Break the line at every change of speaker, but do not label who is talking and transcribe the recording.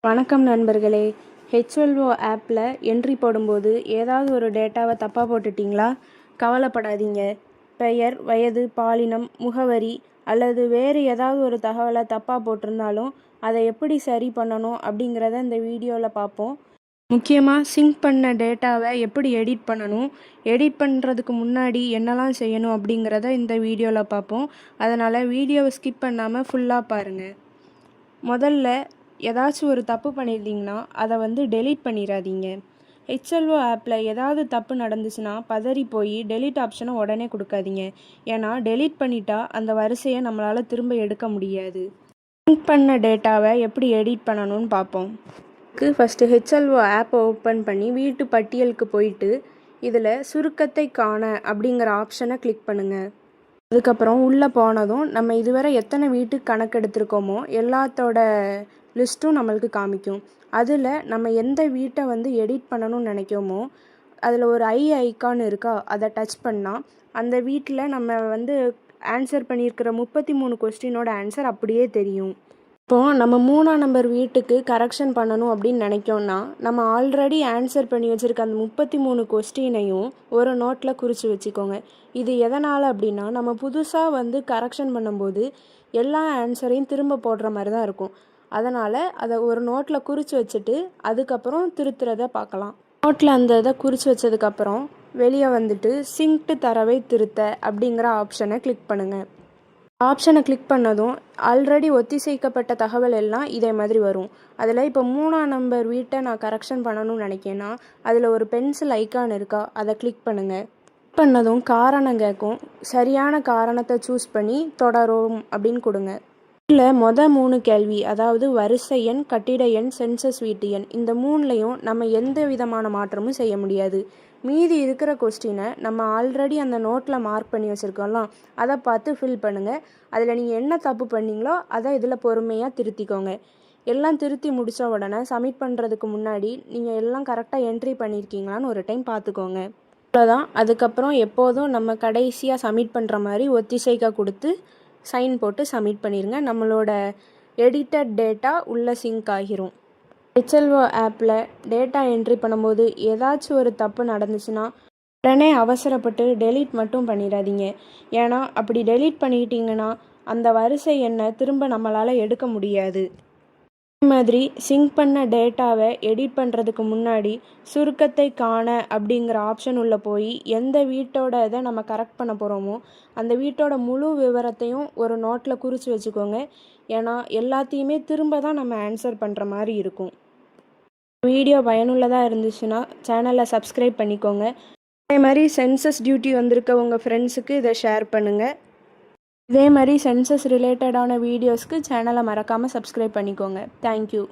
வணக்கம் நண்பர்களே. H12O ஆப்பில் என்ட்ரி போடும்போது ஏதாவது ஒரு டேட்டாவை தப்பாக போட்டுட்டிங்களா? கவலைப்படாதீங்க. பெயர், வயது, பாலினம், முகவரி அல்லது வேறு ஏதாவது ஒரு தகவலை தப்பாக போட்டிருந்தாலும் அதை எப்படி சரி பண்ணணும் அப்படிங்கிறத இந்த வீடியோவில் பார்ப்போம். முக்கியமாக சிங்க் பண்ண டேட்டாவை எப்படி எடிட் பண்ணணும், எடிட் பண்ணுறதுக்கு முன்னாடி என்னெல்லாம் செய்யணும் அப்படிங்கிறத இந்த வீடியோவில் பார்ப்போம். அதனால் வீடியோவை ஸ்கிப் பண்ணாமல் ஃபுல்லாக பாருங்கள். முதல்ல ஏதாச்சும் ஒரு தப்பு பண்ணியிருந்தீங்கன்னா அதை டெலீட் பண்ணிடாதீங்க. H12O ஆப்பில் ஏதாவது தப்பு நடந்துச்சுன்னா பதறி போய் டெலீட் ஆப்ஷனை உடனே கொடுக்காதீங்க. ஏன்னா டெலீட் பண்ணிட்டா அந்த வரிசையை நம்மளால் திரும்ப எடுக்க முடியாது. சிங்க் பண்ண டேட்டாவை எப்படி எடிட் பண்ணணும்னு பார்ப்போம். ஃபஸ்ட்டு H12O ஆப்பை ஓப்பன் பண்ணி வீட்டு பட்டியலுக்கு போயிட்டு இதில் சுருக்கத்தை காண அப்படிங்கிற ஆப்ஷனை கிளிக் பண்ணுங்கள். அதுக்கப்புறம் உள்ளே போனதும் நம்ம இதுவரை எத்தனை வீட்டுக்கு கணக்கெடுத்திருக்கோமோ எல்லாத்தோட லிஸ்ட்டும் நம்மளுக்கு காமிக்கும். அதில் நம்ம எந்த வீட்டை எடிட் பண்ணணும்னு நினைக்கோமோ அதில் ஒரு ஐகான் இருக்கா, அதை டச் பண்ணால் அந்த வீட்டில் நம்ம ஆன்சர் பண்ணியிருக்கிற 33 கொஸ்டினோட ஆன்சர் அப்படியே தெரியும். இப்போது நம்ம 3ஆம் நம்பர் வீட்டுக்கு கரெக்ஷன் பண்ணணும் அப்படின்னு நினைக்கோன்னா நம்ம ஆல்ரெடி ஆன்சர் பண்ணி வச்சுருக்க அந்த 33 கொஸ்டினையும் ஒரு நோட்டில் குறித்து வச்சுக்கோங்க. இது எதனால் அப்படின்னா நம்ம புதுசாக கரெக்ஷன் பண்ணும்போது எல்லா ஆன்சரையும் திரும்ப போடுற மாதிரி தான் இருக்கும். அதனால் அதை ஒரு நோட்டில் குறித்து வச்சுட்டு அதுக்கப்புறம் திருத்துறதை பார்க்கலாம். நோட்டில் அந்த இதை குறித்து வச்சதுக்கப்புறம் வெளியே சிங்க்டு தரவை திருத்த அப்படிங்கிற ஆப்ஷனை கிளிக் பண்ணுங்கள். ஆப்ஷனை கிளிக் பண்ணதும் ஆல்ரெடி ஒத்திசைக்கப்பட்ட தகவல் எல்லாம் இதே மாதிரி வரும். அதில் இப்போ 3ஆம் நம்பர் வீட்டை நான் கரெக்ஷன் பண்ணணும்னு நினைக்கேன்னா அதில் ஒரு பென்சில் ஐக்கான் இருக்கா, அதை கிளிக் பண்ணுங்கள். கிளிக் பண்ணதும் காரணம் கேட்கும். சரியான காரணத்தை சூஸ் பண்ணி தொடரும் அப்படின்னு கொடுங்க. இதில் 3 கேள்வி, அதாவது வரிசை எண், கட்டிட எண், சென்சஸ் வீட்டு எண், இந்த 3லையும் நம்ம எந்த விதமான மாற்றமும் செய்ய முடியாது. மீதி இருக்கிற கொஸ்டினை நம்ம ஆல்ரெடி அந்த நோட்டில் மார்க் பண்ணி வச்சுருக்கோம்லாம், அதை பார்த்து ஃபில் பண்ணுங்கள். அதில் நீங்கள் என்ன தப்பு பண்ணீங்களோ அதை இதில் பொறுமையாக திருத்திக்கோங்க. எல்லாம் திருத்தி முடித்த உடனே சப்மிட் பண்ணுறதுக்கு முன்னாடி நீங்கள் எல்லாம் கரெக்டாக என்ட்ரி பண்ணியிருக்கீங்களான்னு ஒரு டைம் பார்த்துக்கோங்க. அவ்வளோதான். அதுக்கப்புறம் எப்போதும் நம்ம கடைசியாக சப்மிட் பண்ணுற மாதிரி ஒத்திசைக்க கொடுத்து சைன் போட்டு சப்மிட் பண்ணிடுங்க. நம்மளோட எடிட்டட் டேட்டா உள்ளே சிங்க் ஆகிரும். H12O ஆப்பில் டேட்டா என்ட்ரி பண்ணும்போது ஏதாச்சும் ஒரு தப்பு நடந்துச்சுன்னா உடனே அவசரப்பட்டு டெலீட் மட்டும் பண்ணிடாதீங்க. ஏன்னா அப்படி டெலீட் பண்ணிக்கிட்டிங்கன்னா அந்த வரிசை எண்ணை திரும்ப நம்மளால் எடுக்க முடியாது. அதே மாதிரி சிங்க் பண்ண டேட்டாவை எடிட் பண்ணுறதுக்கு முன்னாடி சுருக்கத்தை காண அப்படிங்கிற ஆப்ஷன் உள்ளே போய் எந்த வீட்டோட இதை நம்ம கரெக்ட் பண்ண போகிறோமோ அந்த வீட்டோட முழு விவரத்தையும் ஒரு நோட்டில் குறித்து வச்சுக்கோங்க. ஏன்னா எல்லாத்தையுமே திரும்ப தான் நம்ம ஆன்சர் பண்ணுற மாதிரி இருக்கும். வீடியோ பயனுள்ளதாக இருந்துச்சுன்னா சேனலை சப்ஸ்கிரைப் பண்ணிக்கோங்க. அதே மாதிரி சென்சஸ் டியூட்டி வந்திருக்க உங்கள் ஃப்ரெண்ட்ஸுக்கு இதை ஷேர் பண்ணுங்கள். இதே மாதிரி சென்சஸ் ரிலேட்டடான வீடியோஸ்க்கு சேனலை மறக்காமல் சப்ஸ்கிரைப் பண்ணிக்கோங்க. தேங்க்யூ.